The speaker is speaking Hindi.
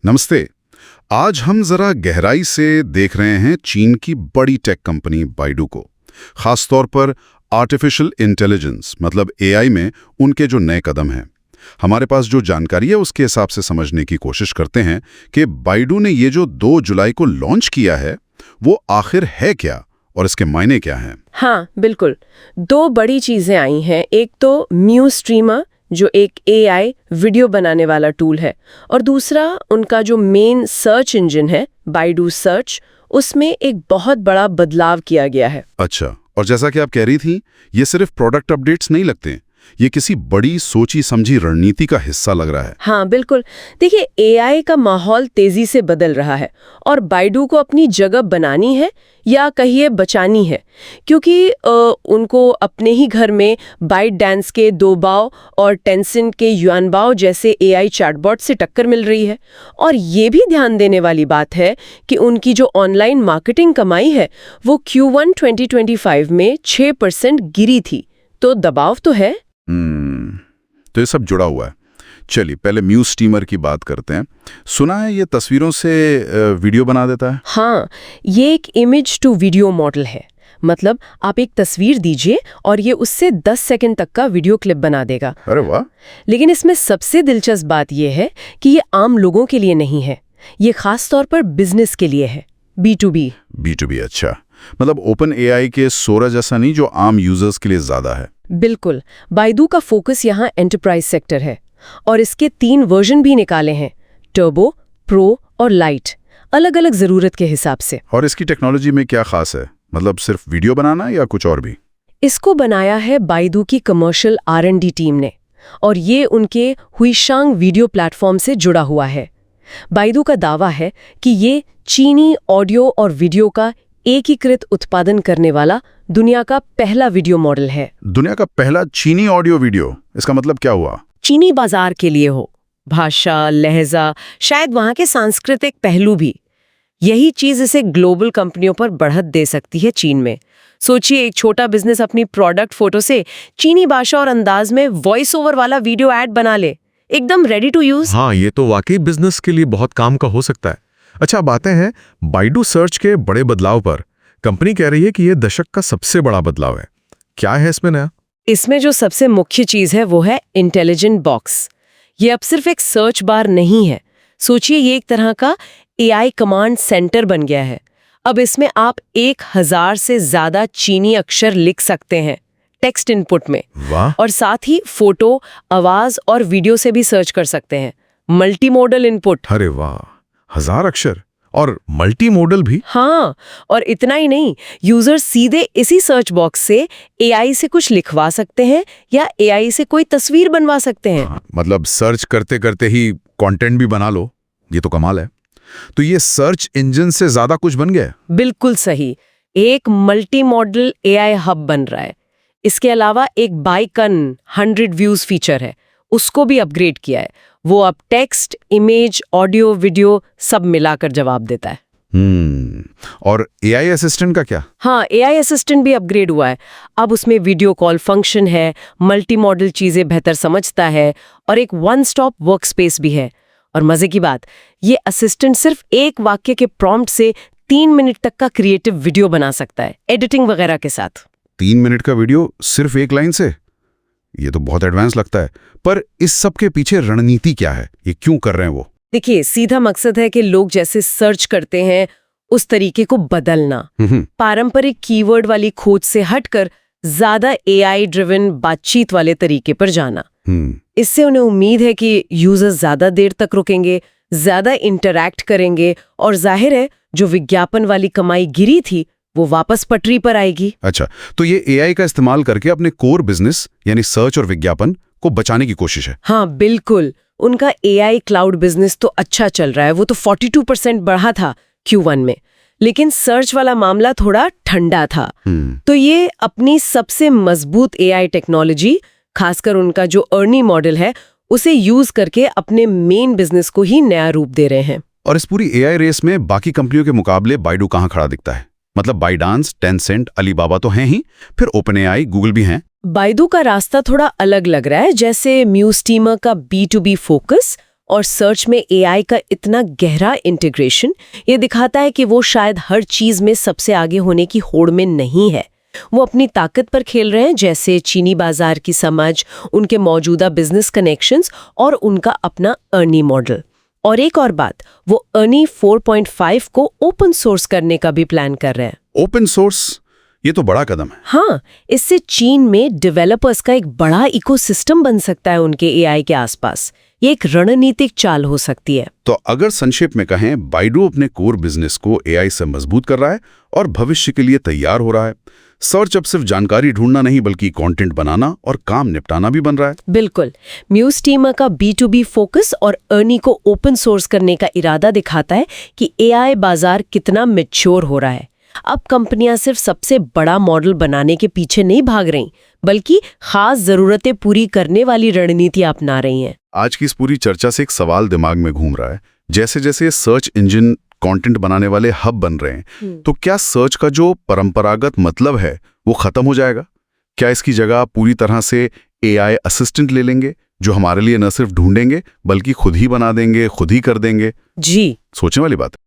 नमस्ते। आज हम जरा गहराई से देख रहे हैं चीन की बड़ी टेक कंपनी बाइडू को, खास तौर पर आर्टिफिशियल इंटेलिजेंस मतलब एआई में उनके जो नए कदम हैं। हमारे पास जो जानकारी है उसके हिसाब से समझने की कोशिश करते हैं कि बाइडू ने ये जो 2 जुलाई को लॉन्च किया है वो आखिर है क्या और इसके मायने क्या हैं। हाँ बिल्कुल, 2 बड़ी चीजें आई हैं। एक तो म्यू स्ट्रीमर जो एक एआई वीडियो बनाने वाला टूल है, और दूसरा उनका जो मेन सर्च इंजन है बाइडू सर्च, उसमें एक बहुत बड़ा बदलाव किया गया है। अच्छा, और जैसा कि आप कह रही थी, ये सिर्फ प्रोडक्ट अपडेट्स नहीं लगते, ये किसी बड़ी सोची समझी रणनीति का हिस्सा लग रहा है। हाँ बिल्कुल, देखिए एआई का माहौल तेजी से बदल रहा है और बाइडू को अपनी जगह बनानी है या कहिए बचानी है, क्योंकि उनको अपने ही घर में बाइट डांस के दोबाओ और टेंसेंट के युआनबाओ जैसे एआई चैटबॉट से टक्कर मिल रही है। और ये भी ध्यान देने वाली बात है कि उनकी जो ऑनलाइन मार्केटिंग कमाई है वो Q1 2025 में 6% गिरी थी, तो दबाव तो है। तो ये सब जुड़ा हुआ है। चलिए पहले म्यू स्टीमर की बात करते हैं। सुना है ये तस्वीरों से वीडियो बना देता है। हाँ, ये एक इमेज टू वीडियो मॉडल है। मतलब आप एक तस्वीर दीजिए और ये उससे 10 सेकंड तक का वीडियो क्लिप बना देगा। अरे वाह! लेकिन इसमें सबसे दिलचस्प बात यह है कि ये आम लोगों के लिए नहीं है, ये खास तौर पर बिजनेस के लिए है, B2B। B2B, अच्छा, मतलब ओपन एआई के सोरा जैसा नहीं जो आम यूजर्स के लिए ज्यादा है। बिल्कुल, बाइडू का फोकस यहाँ एंटरप्राइज सेक्टर है और इसके 3 वर्जन भी निकाले हैं, टर्बो, प्रो और लाइट, अलग अलग जरूरत के हिसाब से। और इसकी टेक्नोलॉजी में क्या खास है? मतलब सिर्फ वीडियो बनाना या कुछ और भी? इसको बनाया है बाइडू की कमर्शियल R&D टीम ने, और ये उनके हुईशांग वीडियो प्लेटफॉर्म से जुड़ा हुआ है। बाइडू का दावा है कि ये चीनी ऑडियो और वीडियो का एकीकृत उत्पादन करने वाला दुनिया का पहला वीडियो मॉडल है। दुनिया का पहला चीनी ऑडियो वीडियो? इसका मतलब क्या हुआ? चीनी बाजार के लिए हो, भाषा, लहजा, शायद वहाँ के सांस्कृतिक पहलू भी। यही चीज इसे ग्लोबल कंपनियों पर बढ़त दे सकती है चीन में। सोचिए, एक छोटा बिजनेस अपनी प्रोडक्ट फोटो से चीनी भाषा और अंदाज में वॉइस ओवर वाला वीडियो ऐड बना ले, एकदम रेडी टू यूज। हाँ, ये तो वाकई बिजनेस के लिए बहुत काम का हो सकता है। अच्छा, बातें हैं बाइडू सर्च के बड़े बदलाव पर। कंपनी कह रही है कि यह दशक का सबसे बड़ा बदलाव है। क्या है इसमें नया? इसमें जो सबसे मुख्य चीज है वो है इंटेलिजेंट बॉक्स। ये अब सिर्फ एक सर्च बार नहीं है, सोचिए ये एक तरह का एआई कमांड सेंटर बन गया है। अब इसमें आप 1000 से ज्यादा चीनी अक्षर लिख सकते हैं टेक्स्ट इनपुट में। वाह! और साथ ही फोटो, आवाज और वीडियो से भी सर्च कर सकते हैं, मल्टी मोडल इनपुट। अरे वाह, 1000 अक्षर और मल्टी मोडल भी। हाँ, और इतना ही नहीं, यूजर सीधे इसी सर्च बॉक्स से एआई से कुछ लिखवा सकते हैं या एआई से कोई तस्वीर बनवा सकते हैं। मतलब सर्च करते करते ही कंटेंट भी बना लो। ये तो कमाल है। तो ये सर्च इंजन से ज्यादा कुछ बन गया? बिल्कुल सही, एक मल्टी मॉडल एआई हब बन रहा है। इसके अलावा एक बाइकन 100 व्यूज फीचर है, उसको भी अपग्रेड किया है। वो अब टेक्स्ट, इमेज, ऑडियो, वीडियो सब मिलाकर जवाब देता है। और एआई असिस्टेंट का क्या? हाँ, एआई असिस्टेंट भी अपग्रेड हुआ है। अब उसमें वीडियो कॉल फंक्शन है, मल्टी मॉडल चीजें बेहतर समझता है और एक वन स्टॉप वर्क स्पेस भी है। और मजे की बात, ये असिस्टेंट सिर्फ एक वाक्य के प्रॉम्प्ट से 3 मिनट तक का क्रिएटिव वीडियो बना सकता है, एडिटिंग वगैरह के साथ। 3 मिनट का वीडियो सिर्फ एक लाइन से? ये तो बहुत एडवांस लगता है। पर इस सब के पीछे रणनीति क्या है? ये क्यों कर रहे हैं वो? देखिए, सीधा मकसद है कि लोग जैसे सर्च करते हैं उस तरीके को बदलना, पारंपरिक कीवर्ड वाली खोज से हटकर ज्यादा एआई ड्रिवन बातचीत वाले तरीके पर जाना। इससे उन्हें उम्मीद है कि यूजर्स ज्यादा देर तक रुकेंगे, ज्यादा इंटरैक्ट करेंगे और जाहिर है जो विज्ञापन वाली कमाई गिरी थी वो वापस पटरी पर आएगी। अच्छा, तो ये एआई का इस्तेमाल करके अपने कोर बिजनेस यानी सर्च और विज्ञापन को बचाने की कोशिश है। हाँ बिल्कुल, उनका एआई क्लाउड बिजनेस तो अच्छा चल रहा है, वो तो 42% बढ़ा था Q1 में, लेकिन सर्च वाला मामला थोड़ा ठंडा था। तो ये अपनी सबसे मजबूत एआई टेक्नोलॉजी, खासकर उनका जो अर्नी मॉडल है, उसे यूज करके अपने मेन बिजनेस को ही नया रूप दे रहे हैं। और इस पूरी एआई रेस में बाकी कंपनियों के मुकाबले बाइडू कहाँ खड़ा दिखता है? मतलब बाइडांस, टेंसेंट, अलीबाबा तो हैं ही, फिर ओपन एआई, गूगल भी हैं। बाइडू का रास्ता थोड़ा अलग लग रहा है। जैसे म्यू स्टीमर का B2B फोकस और सर्च में एआई का इतना गहरा इंटीग्रेशन ये दिखाता है कि वो शायद हर चीज में सबसे आगे होने की होड़ में नहीं है। वो अपनी ताकत पर खेल रहे हैं, जैसे चीनी बाजार की समझ, उनके मौजूदा बिजनेस कनेक्शंस और उनका अपना अर्नी मॉडल। और एक और बात, वो अर्नी 4.5 को ओपन सोर्स करने का भी प्लान कर रहे हैं। ओपन सोर्स, ये तो बड़ा कदम है। हाँ, इससे चीन में डेवलपर्स का एक बड़ा इकोसिस्टम बन सकता है उनके एआई के आसपास। ये एक रणनीतिक चाल हो सकती है। तो अगर संक्षेप में कहें, बाइडू अपने कोर बिजनेस को एआई से मजबूत कर रहा है और भविष्य के लिए तैयार हो रहा है। सर्च अब सिर्फ जानकारी ढूंढना नहीं बल्कि कंटेंट बनाना और काम निपटाना भी बन रहा है। बिल्कुल। म्यूज टीम का B2B फोकस और अर्नी को ओपन सोर्स करने का इरादा दिखाता है कि एआई बाजार कितना मैच्योर हो रहा है। अब कंपनियां सिर्फ सबसे बड़ा मॉडल बनाने के पीछे नहीं भाग रही, बल्कि खास जरूरतें पूरी करने वाली रणनीति अपना रही हैं। आज की इस पूरी चर्चा से एक सवाल दिमाग में घूम रहा है। जैसे जैसे सर्च इंजन कंटेंट बनाने वाले हब बन रहे हैं, तो क्या सर्च का जो परंपरागत मतलब है वो खत्म हो जाएगा? क्या इसकी जगह पूरी तरह से एआई असिस्टेंट ले लेंगे, जो हमारे लिए न सिर्फ ढूंढेंगे बल्कि खुद ही बना देंगे, खुद ही कर देंगे? जी, सोचने वाली बात है।